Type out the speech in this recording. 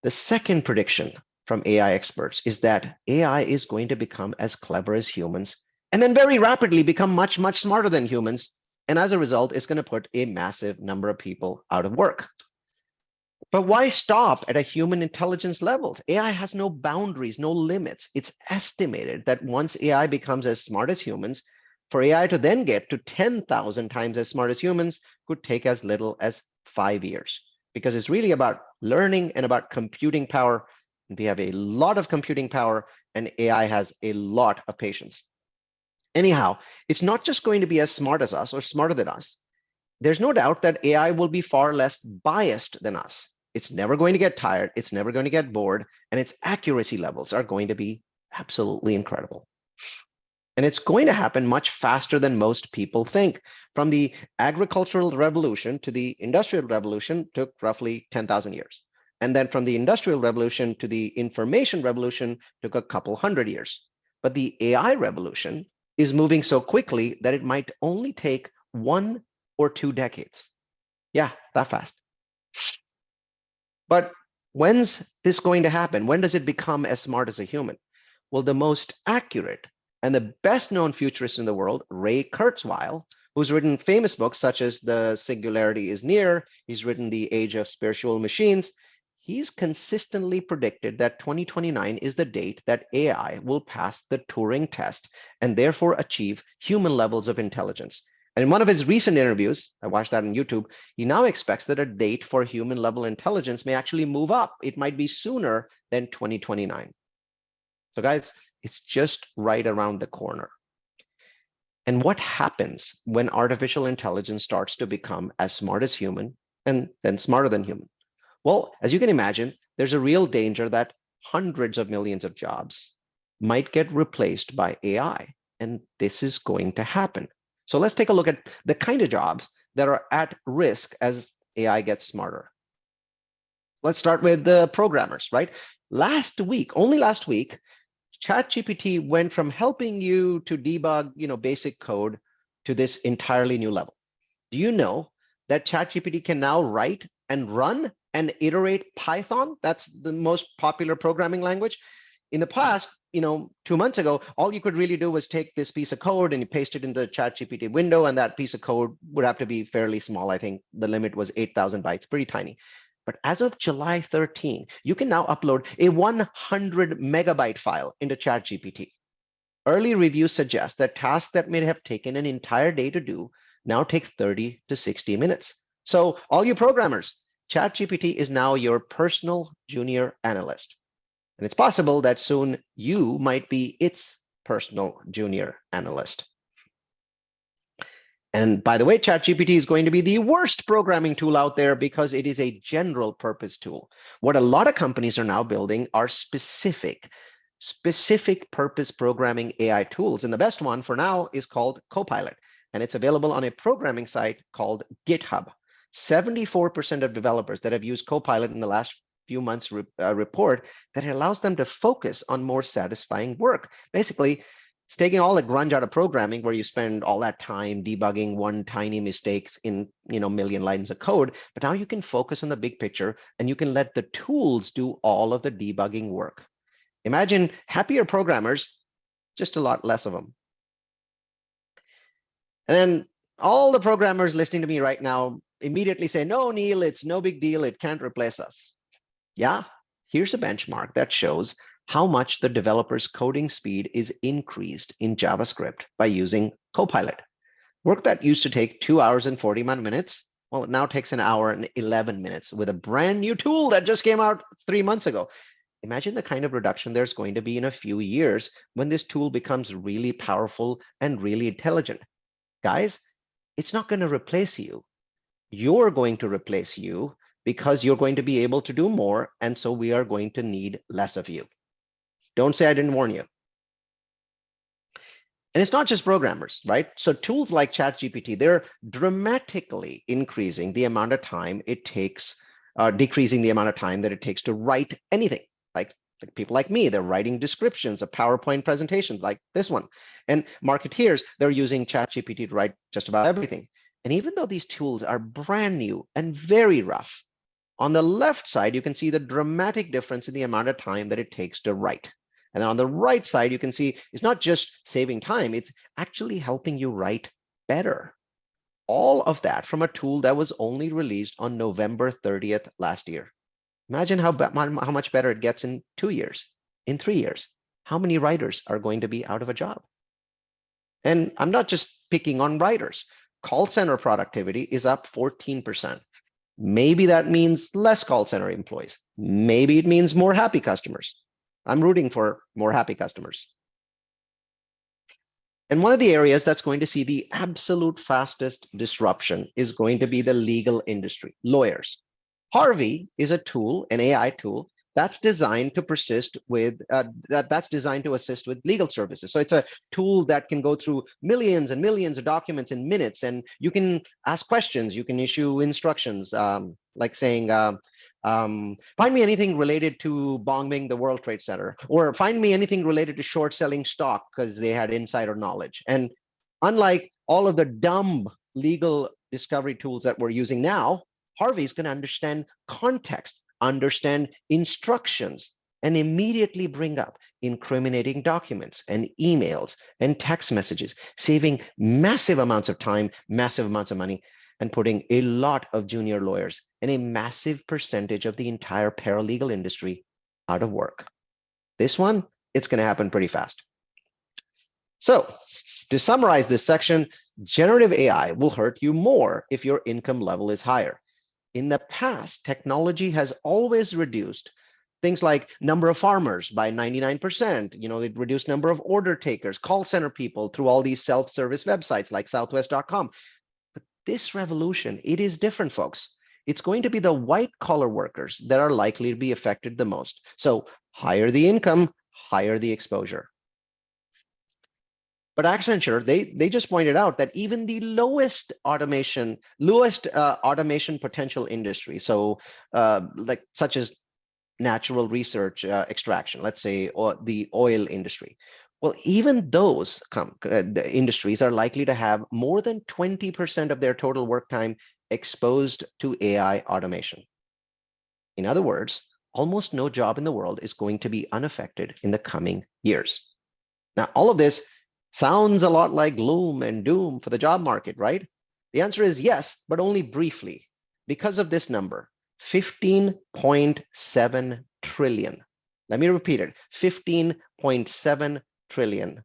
The second prediction from AI experts is that AI is going to become as clever as humans and then very rapidly become much, much smarter than humans. And as a result, it's going to put a massive number of people out of work. But why stop at a human intelligence level? AI has no boundaries, no limits. It's estimated that once AI becomes as smart as humans, for AI to then get to 10,000 times as smart as humans could take as little as 5 years, because it's really about learning and about computing power. We have a lot of computing power, and AI has a lot of patience. Anyhow, it's not just going to be as smart as us or smarter than us. There's no doubt that AI will be far less biased than us. It's never going to get tired. It's never going to get bored. And its accuracy levels are going to be absolutely incredible. And it's going to happen much faster than most people think. From the agricultural revolution to the industrial revolution took roughly 10,000 years. And then from the industrial revolution to the information revolution took a couple hundred years. But the AI revolution is moving so quickly that it might only take 1 or 2 decades. Yeah, that fast. But when's this going to happen? When does it become as smart as a human? Well, the most accurate and the best known futurist in the world, Ray Kurzweil, who's written famous books such as The Singularity is Near, he's written The Age of Spiritual Machines, he's consistently predicted that 2029 is the date that AI will pass the Turing test and therefore achieve human levels of intelligence. And in one of his recent interviews, I watched that on YouTube, he now expects that a date for human level intelligence may actually move up. It might be sooner than 2029. So guys, it's just right around the corner. And what happens when artificial intelligence starts to become as smart as human and then smarter than human? Well, as you can imagine, there's a real danger that hundreds of millions of jobs might get replaced by AI. And this is going to happen. So let's take a look at the kind of jobs that are at risk as AI gets smarter. Let's start with the programmers, right? Only last week, ChatGPT went from helping you to debug, basic code to this entirely new level. Do you know that ChatGPT can now write and run and iterate Python? That's the most popular programming language. In the past, 2 months ago, all you could really do was take this piece of code and you paste it in the ChatGPT window, and that piece of code would have to be fairly small. I think the limit was 8,000 bytes, pretty tiny. But as of July 13, you can now upload a 100 megabyte file into ChatGPT. Early reviews suggest that tasks that may have taken an entire day to do now take 30 to 60 minutes. So all you programmers, ChatGPT is now your personal junior analyst. And it's possible that soon you might be its personal junior analyst. And by the way, ChatGPT is going to be the worst programming tool out there because it is a general purpose tool. What a lot of companies are now building are specific purpose programming AI tools. And the best one for now is called Copilot. And it's available on a programming site called GitHub. 74% of developers that have used Copilot in the last few months report that it allows them to focus on more satisfying work. Basically, it's taking all the grunge out of programming where you spend all that time debugging one tiny mistakes in million lines of code, but now you can focus on the big picture and you can let the tools do all of the debugging work. Imagine happier programmers, just a lot less of them. And then all the programmers listening to me right now immediately say, no, Neal, it's no big deal. It can't replace us. Yeah, here's a benchmark that shows how much the developer's coding speed is increased in JavaScript by using Copilot. Work that used to take 2 hours and 41 minutes, well, it now takes 1 hour and 11 minutes with a brand new tool that just came out 3 months ago. Imagine the kind of reduction there's going to be in a few years when this tool becomes really powerful and really intelligent. Guys, it's not going to replace you. You're going to replace you because you're going to be able to do more, and so we are going to need less of you. Don't say I didn't warn you. And it's not just programmers, right? So tools like ChatGPT, they're dramatically increasing the amount of time it takes, decreasing the amount of time that it takes to write anything. Like people like me, they're writing descriptions of PowerPoint presentations like this one. And marketeers, they're using ChatGPT to write just about everything. And even though these tools are brand new and very rough, On the left side, you can see the dramatic difference in the amount of time that it takes to write. And then on the right side, you can see it's not just saving time, it's actually helping you write better. All of that from a tool that was only released on November 30th last year. Imagine how much better it gets in 2 years, in 3 years. How many writers are going to be out of a job? And I'm not just picking on writers. Call center productivity is up 14%. Maybe that means less call center employees. Maybe it means more happy customers. I'm rooting for more happy customers. And one of the areas that's going to see the absolute fastest disruption is going to be the legal industry, lawyers. Harvey is a tool, an AI tool, that's designed to persist with that's designed to assist with legal services. So it's a tool that can go through millions and millions of documents in minutes, and you can ask questions, you can issue instructions, like saying, find me anything related to bombing the World Trade Center, or find me anything related to short selling stock because they had insider knowledge. And unlike all of the dumb legal discovery tools that we're using now, Harvey's going to understand context, understand instructions, and immediately bring up incriminating documents and emails and text messages, saving massive amounts of time, massive amounts of money, and putting a lot of junior lawyers and a massive percentage of the entire paralegal industry out of work. This one, it's going to happen pretty fast. So to summarize this section, generative AI will hurt you more if your income level is higher. In the past, technology has always reduced things like number of farmers by 99%. It reduced number of order takers, call center people through all these self-service websites like southwest.com. But this revolution, it is different, folks. It's going to be the white collar workers that are likely to be affected the most. So higher the income, higher the exposure. But Accenture, they just pointed out that even the lowest automation potential industry, so like such as natural research extraction, let's say, or the oil industry, well, even those the industries are likely to have more than 20% of their total work time exposed to AI automation. In other words, almost no job in the world is going to be unaffected in the coming years. Now, all of this sounds a lot like gloom and doom for the job market, right? The answer is yes, but only briefly, because of this number, 15.7 trillion. Let me repeat it, 15.7 trillion.